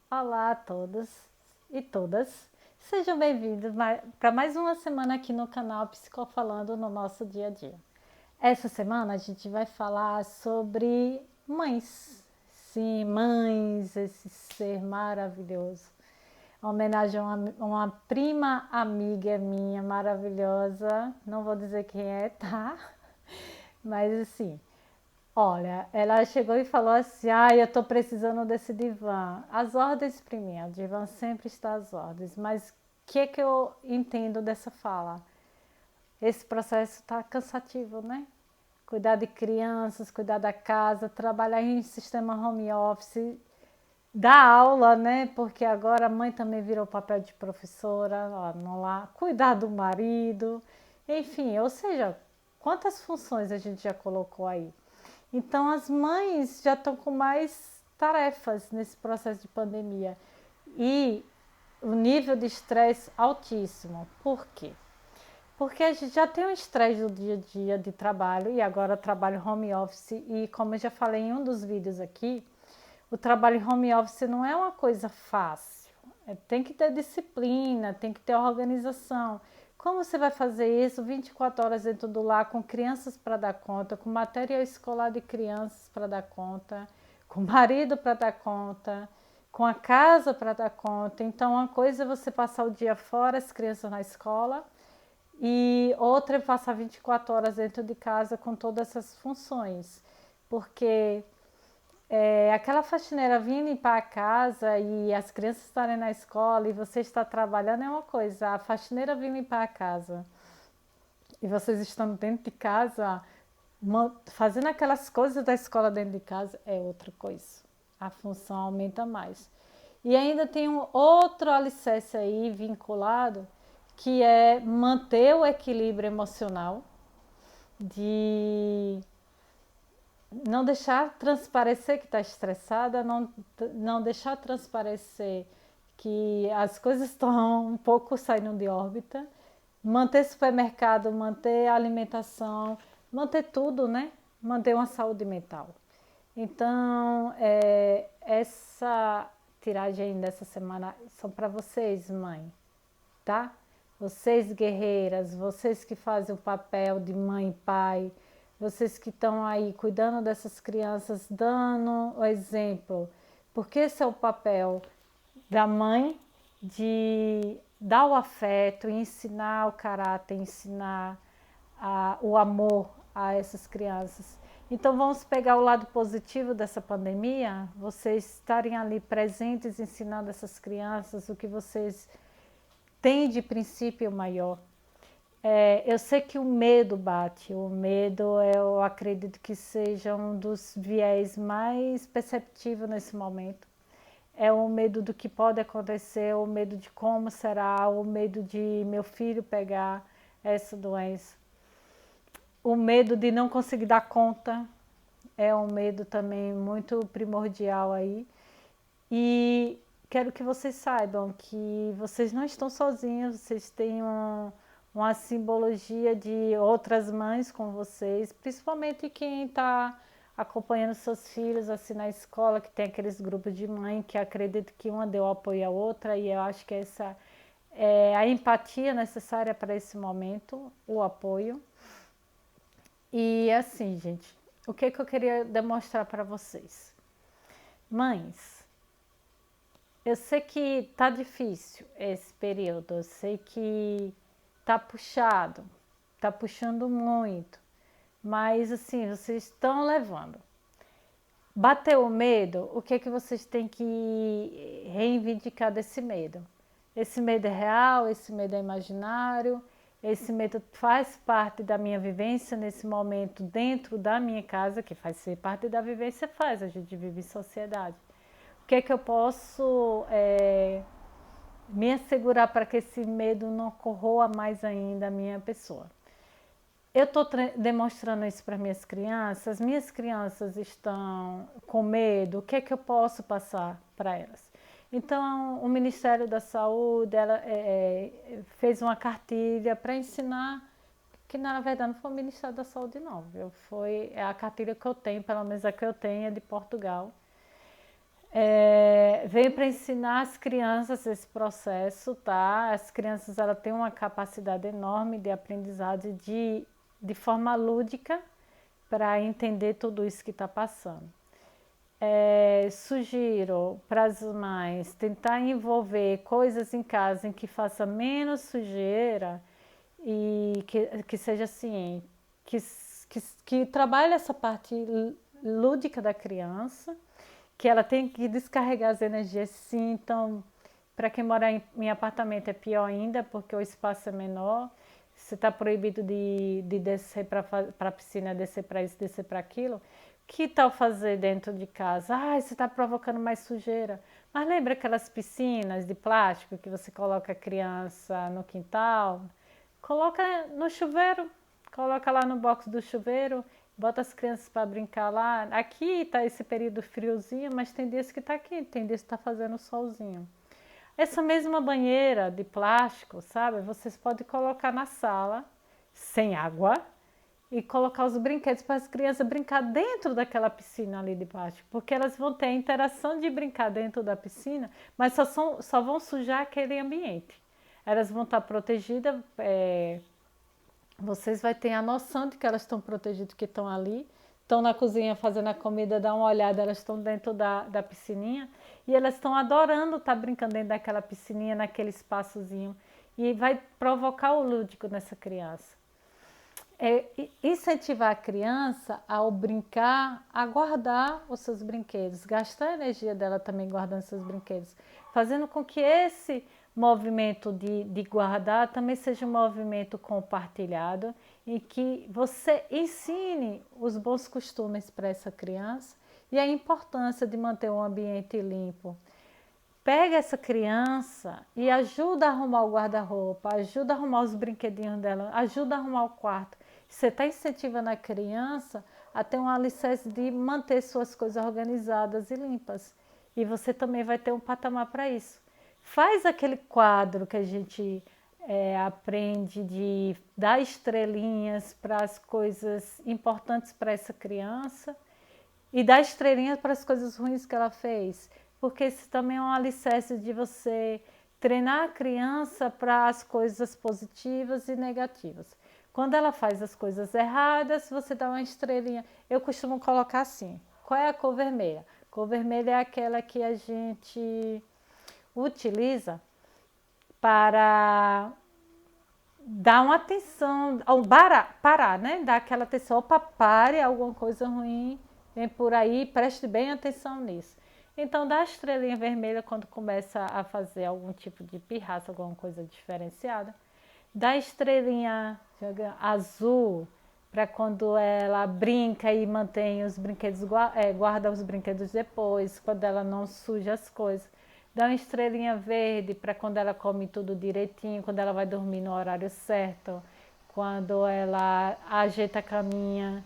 Olá a todos e todas. Sejam bem-vindos para mais uma semana aqui no canal Psicofalando no nosso dia a dia. Essa semana a gente vai falar sobre mães. Sim, mães, esse ser maravilhoso. Uma homenagem a uma prima amiga minha maravilhosa. Não vou dizer quem é, tá? Mas assim, olha, ela chegou e falou assim: eu tô precisando desse divã. As ordens para mim, o divã sempre está às ordens. Mas o que eu entendo dessa fala? Esse processo está cansativo, né? Cuidar de crianças, cuidar da casa, trabalhar em sistema home office, dar aula, né? Porque agora a mãe também virou papel de professora, ó, não lá, cuidar do marido, enfim, ou seja, quantas funções a gente já colocou aí? Então as mães já estão com mais tarefas nesse processo de pandemia e o nível de estresse altíssimo. Por quê? Porque a gente já tem um estresse do dia a dia de trabalho e agora trabalho home office e como eu já falei em um dos vídeos aqui, o trabalho home office não é uma coisa fácil. Tem que ter disciplina, tem que ter organização. Como você vai fazer isso 24 horas dentro do lar com crianças para dar conta, com material escolar de crianças para dar conta, com marido para dar conta, com a casa para dar conta. Então, uma coisa é você passar o dia fora, as crianças na escola, e outra é passar 24 horas dentro de casa com todas essas funções. Porque aquela faxineira vir limpar a casa e as crianças estarem na escola e você está trabalhando é uma coisa, a faxineira vir limpar a casa e vocês estão dentro de casa fazendo aquelas coisas da escola dentro de casa é outra coisa. A função aumenta mais. E ainda tem um outro alicerce aí vinculado que é manter o equilíbrio emocional, de não deixar transparecer que está estressada, não deixar transparecer que as coisas estão um pouco saindo de órbita, manter supermercado, manter alimentação, manter tudo, né? Manter uma saúde mental. Então, essa tiragem dessa semana são para vocês, mãe, tá? Vocês guerreiras, vocês que fazem o papel de mãe e pai, vocês que estão aí cuidando dessas crianças, dando o exemplo, porque esse é o papel da mãe de dar o afeto, ensinar o caráter, ensinar o amor a essas crianças. Então vamos pegar o lado positivo dessa pandemia, vocês estarem ali presentes, ensinando essas crianças o que vocês tem de princípio maior. Eu sei que o medo bate, o medo eu acredito que seja um dos viés mais perceptíveis nesse momento. É o medo do que pode acontecer, o medo de como será, o medo de meu filho pegar essa doença. O medo de não conseguir dar conta é um medo também muito primordial aí. E quero que vocês saibam que vocês não estão sozinhos, vocês têm uma simbologia de outras mães com vocês, principalmente quem está acompanhando seus filhos assim na escola, que tem aqueles grupos de mãe que acreditam que uma deu apoio à outra, e eu acho que essa é a empatia necessária para esse momento, o apoio. E assim, gente, o que eu queria demonstrar para vocês? Mães, eu sei que tá difícil esse período, eu sei que tá puxado, tá puxando muito, mas assim, vocês estão levando. Bateu o medo, o que é que vocês têm que reivindicar desse medo? Esse medo é real, esse medo é imaginário, esse medo faz parte da minha vivência nesse momento dentro da minha casa, que faz ser parte da vivência, faz, a gente vive em sociedade. O que é que eu posso me assegurar para que esse medo não corroa mais ainda a minha pessoa? Eu estou demonstrando isso para minhas crianças estão com medo, o que é que eu posso passar para elas? Então, o Ministério da Saúde fez uma cartilha para ensinar, que na verdade não foi o Ministério da Saúde não, viu? Foi a cartilha que eu tenho, pelo menos a que eu tenho é de Portugal, Veio para ensinar as crianças esse processo, tá? As crianças ela têm uma capacidade enorme de aprendizado de forma lúdica para entender tudo isso que está passando. Sugiro para as mães tentar envolver coisas em casa em que faça menos sujeira e que seja assim, que, que trabalhe essa parte lúdica da criança, que ela tem que descarregar as energias sim. Então, para quem mora em apartamento é pior ainda, porque o espaço é menor. Você está proibido de descer para a piscina, descer para isso, descer para aquilo. Que tal fazer dentro de casa? Ah, você está provocando mais sujeira. Mas lembra aquelas piscinas de plástico que você coloca a criança no quintal? Coloca no chuveiro, coloca lá no box do chuveiro, bota as crianças para brincar lá. Aqui está esse período friozinho, mas tem dias que está quente, tem dias que está fazendo solzinho. Essa mesma banheira de plástico, sabe? Vocês podem colocar na sala, sem água, e colocar os brinquedos para as crianças brincar dentro daquela piscina ali de plástico, porque elas vão ter a interação de brincar dentro da piscina, mas só vão sujar aquele ambiente. Elas vão estar protegidas, vocês vão ter a noção de que elas estão protegidas, que estão ali, estão na cozinha fazendo a comida, dá uma olhada, elas estão dentro da piscininha e elas estão adorando estar brincando dentro daquela piscininha, naquele espaçozinho, e vai provocar o lúdico nessa criança. Incentivar a criança ao brincar, a guardar os seus brinquedos, gastar a energia dela também guardando seus brinquedos, fazendo com que esse movimento de guardar também seja um movimento compartilhado e que você ensine os bons costumes para essa criança e a importância de manter um ambiente limpo. Pega essa criança e ajuda a arrumar o guarda-roupa, ajuda a arrumar os brinquedinhos dela, ajuda a arrumar o quarto. Você está incentivando a criança a ter um alicerce de manter suas coisas organizadas e limpas. E você também vai ter um patamar para isso. Faz aquele quadro que a gente aprende de dar estrelinhas para as coisas importantes para essa criança e dar estrelinhas para as coisas ruins que ela fez. Porque isso também é um alicerce de você treinar a criança para as coisas positivas e negativas. Quando ela faz as coisas erradas, você dá uma estrelinha. Eu costumo colocar assim, qual é a cor vermelha? A cor vermelha é aquela que a gente utiliza para dar uma atenção, parar, né? Dar aquela atenção, opa, pare, alguma coisa ruim vem por aí, preste bem atenção nisso. Então, dá a estrelinha vermelha quando começa a fazer algum tipo de pirraça, alguma coisa diferenciada. Dá a estrelinha azul para quando ela brinca e mantém os brinquedos, guarda os brinquedos depois, quando ela não suja as coisas. Dá uma estrelinha verde para quando ela come tudo direitinho, quando ela vai dormir no horário certo, quando ela ajeita a caminha.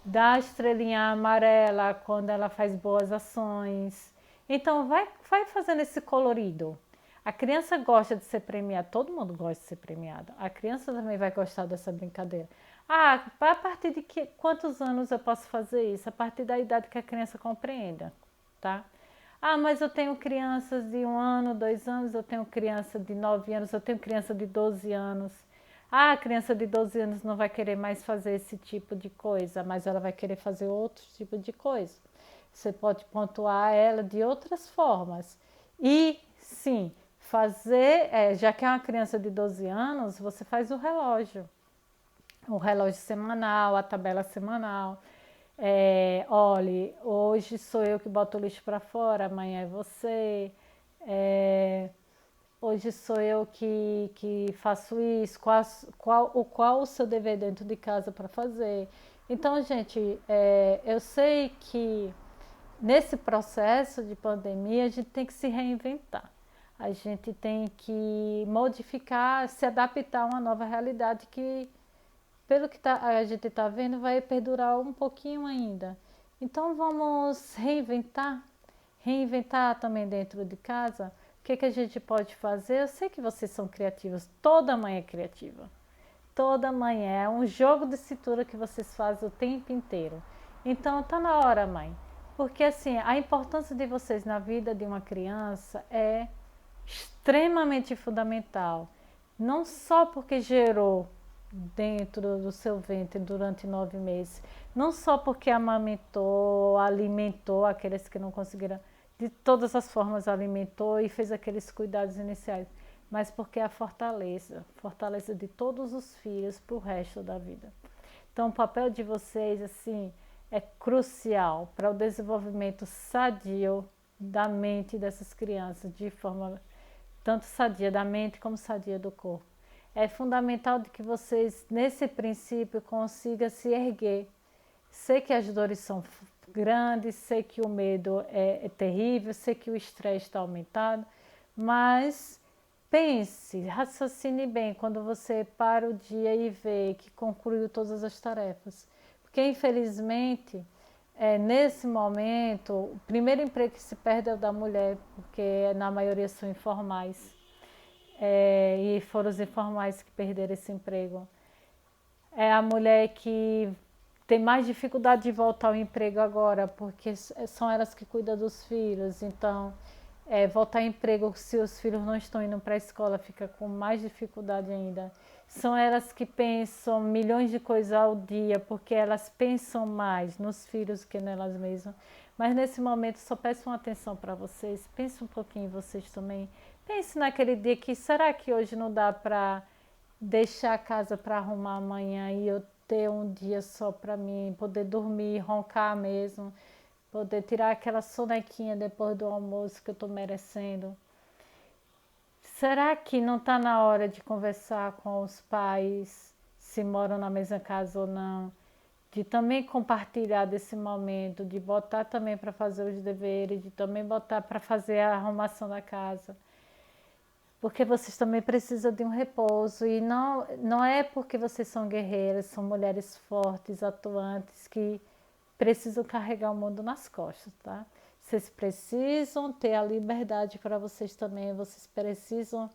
Dá a estrelinha amarela quando ela faz boas ações. Então, vai fazendo esse colorido. A criança gosta de ser premiada, todo mundo gosta de ser premiado. A criança também vai gostar dessa brincadeira. Ah, a partir de quantos anos eu posso fazer isso? A partir da idade que a criança compreenda, tá? Ah, mas eu tenho crianças de 1 ano, 2 anos, eu tenho criança de 9 anos, eu tenho criança de 12 anos. Ah, a criança de 12 anos não vai querer mais fazer esse tipo de coisa, mas ela vai querer fazer outro tipo de coisa. Você pode pontuar ela de outras formas. E, sim, fazer, já que é uma criança de 12 anos, você faz o relógio semanal, a tabela semanal. Olhe, hoje sou eu que boto o lixo para fora, amanhã é você. Hoje sou eu que faço isso, qual o seu dever dentro de casa para fazer. Então, gente, eu sei que nesse processo de pandemia a gente tem que se reinventar. A gente tem que modificar, se adaptar a uma nova realidade que, pelo que a gente está vendo, vai perdurar um pouquinho ainda. Então vamos reinventar também dentro de casa. O que a gente pode fazer? Eu sei que vocês são criativos, toda mãe é criativa. Toda manhã é um jogo de cintura que vocês fazem o tempo inteiro. Então tá na hora, mãe. Porque assim, a importância de vocês na vida de uma criança é extremamente fundamental. Não só porque gerou dentro do seu ventre durante 9 meses, não só porque amamentou, alimentou aqueles que não conseguiram, de todas as formas alimentou e fez aqueles cuidados iniciais, mas porque é a fortaleza de todos os filhos para o resto da vida. Então, o papel de vocês, assim, é crucial para o desenvolvimento sadio da mente dessas crianças, de forma tanto sadia da mente como sadia do corpo. É fundamental de que vocês, nesse princípio, consigam se erguer. Sei que as dores são grandes, sei que o medo é terrível, sei que o estresse está aumentado, mas pense, raciocine bem quando você para o dia e vê que concluiu todas as tarefas. Porque, infelizmente, nesse momento, o primeiro emprego que se perde é o da mulher, porque na maioria são informais. E foram os informais que perderam esse emprego. É a mulher que tem mais dificuldade de voltar ao emprego agora, porque são elas que cuidam dos filhos. Então, voltar ao emprego se os filhos não estão indo para a escola fica com mais dificuldade ainda. São elas que pensam milhões de coisas ao dia, porque elas pensam mais nos filhos que nelas mesmas. Mas nesse momento só peço uma atenção para vocês, pense um pouquinho em vocês também. Pense naquele dia que, será que hoje não dá para deixar a casa para arrumar amanhã e eu ter um dia só para mim, poder dormir, roncar mesmo, poder tirar aquela sonequinha depois do almoço que eu estou merecendo. Será que não está na hora de conversar com os pais, se moram na mesma casa ou não, de também compartilhar desse momento, de botar também para fazer os deveres, de também botar para fazer a arrumação da casa? Porque vocês também precisam de um repouso e não é porque vocês são guerreiras, são mulheres fortes, atuantes, que precisam carregar o mundo nas costas, tá? Vocês precisam ter a liberdade para vocês também, vocês precisam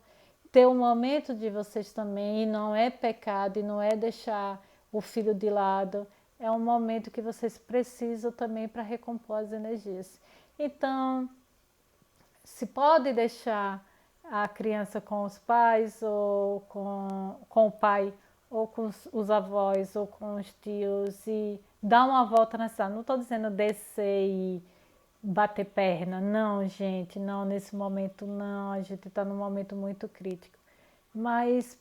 ter um momento de vocês também, e não é pecado, e não é deixar o filho de lado, é um momento que vocês precisam também para recompor as energias. Então, se pode deixar a criança com os pais, ou com o pai, ou com os avós, ou com os tios, e dar uma volta na cidade. Não estou dizendo descer e bater perna, não, gente, não, nesse momento não, a gente está num momento muito crítico. Mas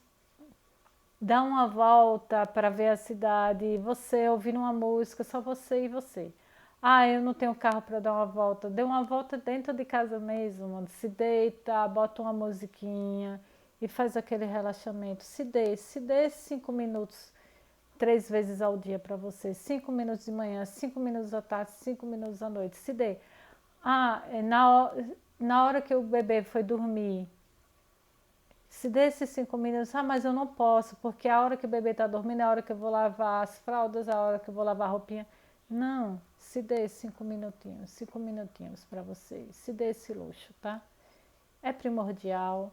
dar uma volta para ver a cidade, você ouvir uma música, só você e você. Ah, eu não tenho carro para dar uma volta. Dê uma volta dentro de casa mesmo, mano. Se deita, bota uma musiquinha e faz aquele relaxamento. Se dê 5 minutos, 3 vezes ao dia para você. 5 minutos de manhã, 5 minutos à tarde, 5 minutos à noite. Se dê. Ah, na hora que o bebê foi dormir, se dê esses 5 minutos, mas eu não posso, porque a hora que o bebê está dormindo é a hora que eu vou lavar as fraldas, a hora que eu vou lavar a roupinha. Não, se dê 5 minutinhos para vocês, se dê esse luxo, tá? É primordial,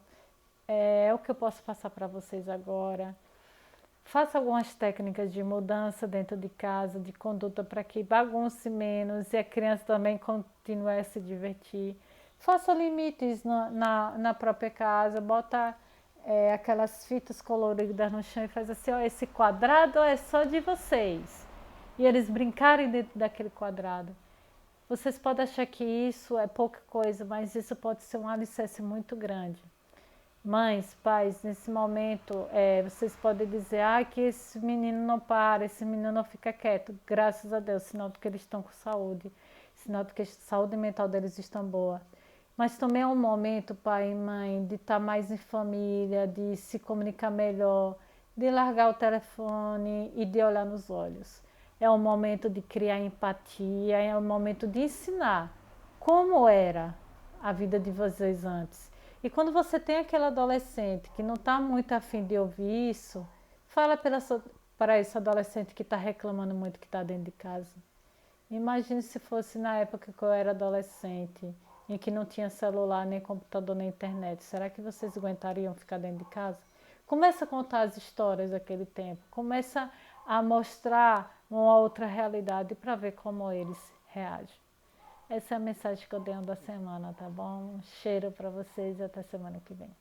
é o que eu posso passar para vocês agora. Faça algumas técnicas de mudança dentro de casa, de conduta, para que bagunce menos e a criança também continue a se divertir. Faça limites na própria casa, bota aquelas fitas coloridas no chão e faz assim, ó, esse quadrado é só de vocês. E eles brincarem dentro daquele quadrado. Vocês podem achar que isso é pouca coisa, mas isso pode ser um alicerce muito grande. Mães, pais, nesse momento, vocês podem dizer, que esse menino não para, esse menino não fica quieto. Graças a Deus, sinal de que eles estão com saúde, sinal de que a saúde mental deles está boa. Mas também é um momento, pai e mãe, de estar mais em família, de se comunicar melhor, de largar o telefone e de olhar nos olhos. É um momento de criar empatia, é um momento de ensinar como era a vida de vocês antes. E quando você tem aquele adolescente que não está muito afim de ouvir isso, fala para esse adolescente que está reclamando muito que está dentro de casa. Imagine se fosse na época que eu era adolescente, em que não tinha celular, nem computador, nem internet. Será que vocês aguentariam ficar dentro de casa? Começa a contar as histórias daquele tempo. Começa a mostrar uma outra realidade para ver como eles reagem. Essa é a mensagem que eu tenho da semana, tá bom? Um cheiro para vocês e até semana que vem.